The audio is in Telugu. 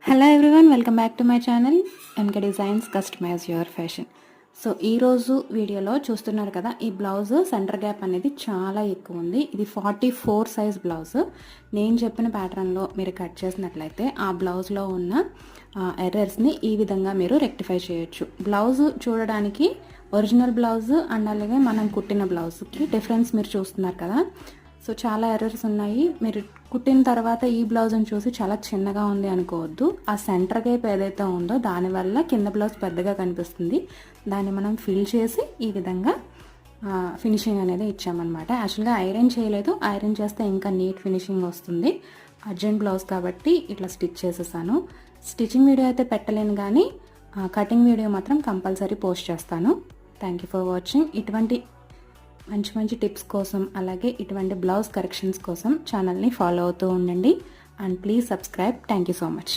Hello everyone, welcome back to my channel MK designs customise your fashion. So ఈరోజు వీడియోలో చూస్తున్నారు కదా, ఈ బ్లౌజ్ సెంటర్ గ్యాప్ అనేది చాలా ఎక్కువ ఉంది. ఇది 44 సైజ్ బ్లౌజ్. నేను చెప్పిన ప్యాటర్న్లో మీరు కట్ చేసినట్లయితే ఆ బ్లౌజ్లో ఉన్న ఎర్రర్స్ని ఈ విధంగా మీరు రెక్టిఫై చేయొచ్చు. బ్లౌజ్ చూడడానికి ఒరిజినల్ బ్లౌజ్ అండ్ అలాగే మనం కుట్టిన బ్లౌజ్కి డిఫరెన్స్ మీరు చూస్తున్నారు కదా. సో చాలా ఎర్రర్స్ ఉన్నాయి. మీరు కుట్టిన తర్వాత ఈ బ్లౌజ్ని చూసి చాలా చిన్నగా ఉంది అనుకోవద్దు. ఆ సెంటర్ గేప్ ఏదైతే ఉందో దానివల్ల కింద బ్లౌజ్ పెద్దగా కనిపిస్తుంది. దాన్ని మనం ఫిల్ చేసి ఈ విధంగా ఫినిషింగ్ అనేది ఇచ్చామన్నమాట. యాక్చువల్గా ఐరన్ చేయలేదు, ఐరన్ చేస్తే ఇంకా నీట్ ఫినిషింగ్ వస్తుంది. అర్జెంట్ బ్లౌజ్ కాబట్టి ఇట్లా స్టిచ్ చేసేసాను. స్టిచ్చింగ్ వీడియో అయితే పెట్టలేను, కానీ కటింగ్ వీడియో మాత్రం కంపల్సరీ పోస్ట్ చేస్తాను. Thank you for watching. ఇటువంటి మంచి మంచి టిప్స్ కోసం అలాగే ఇటువంటి బ్లౌజ్ కరెక్షన్స్ కోసం ఛానల్ని ఫాలో అవుతూ ఉండండి. And please subscribe. Thank you so much.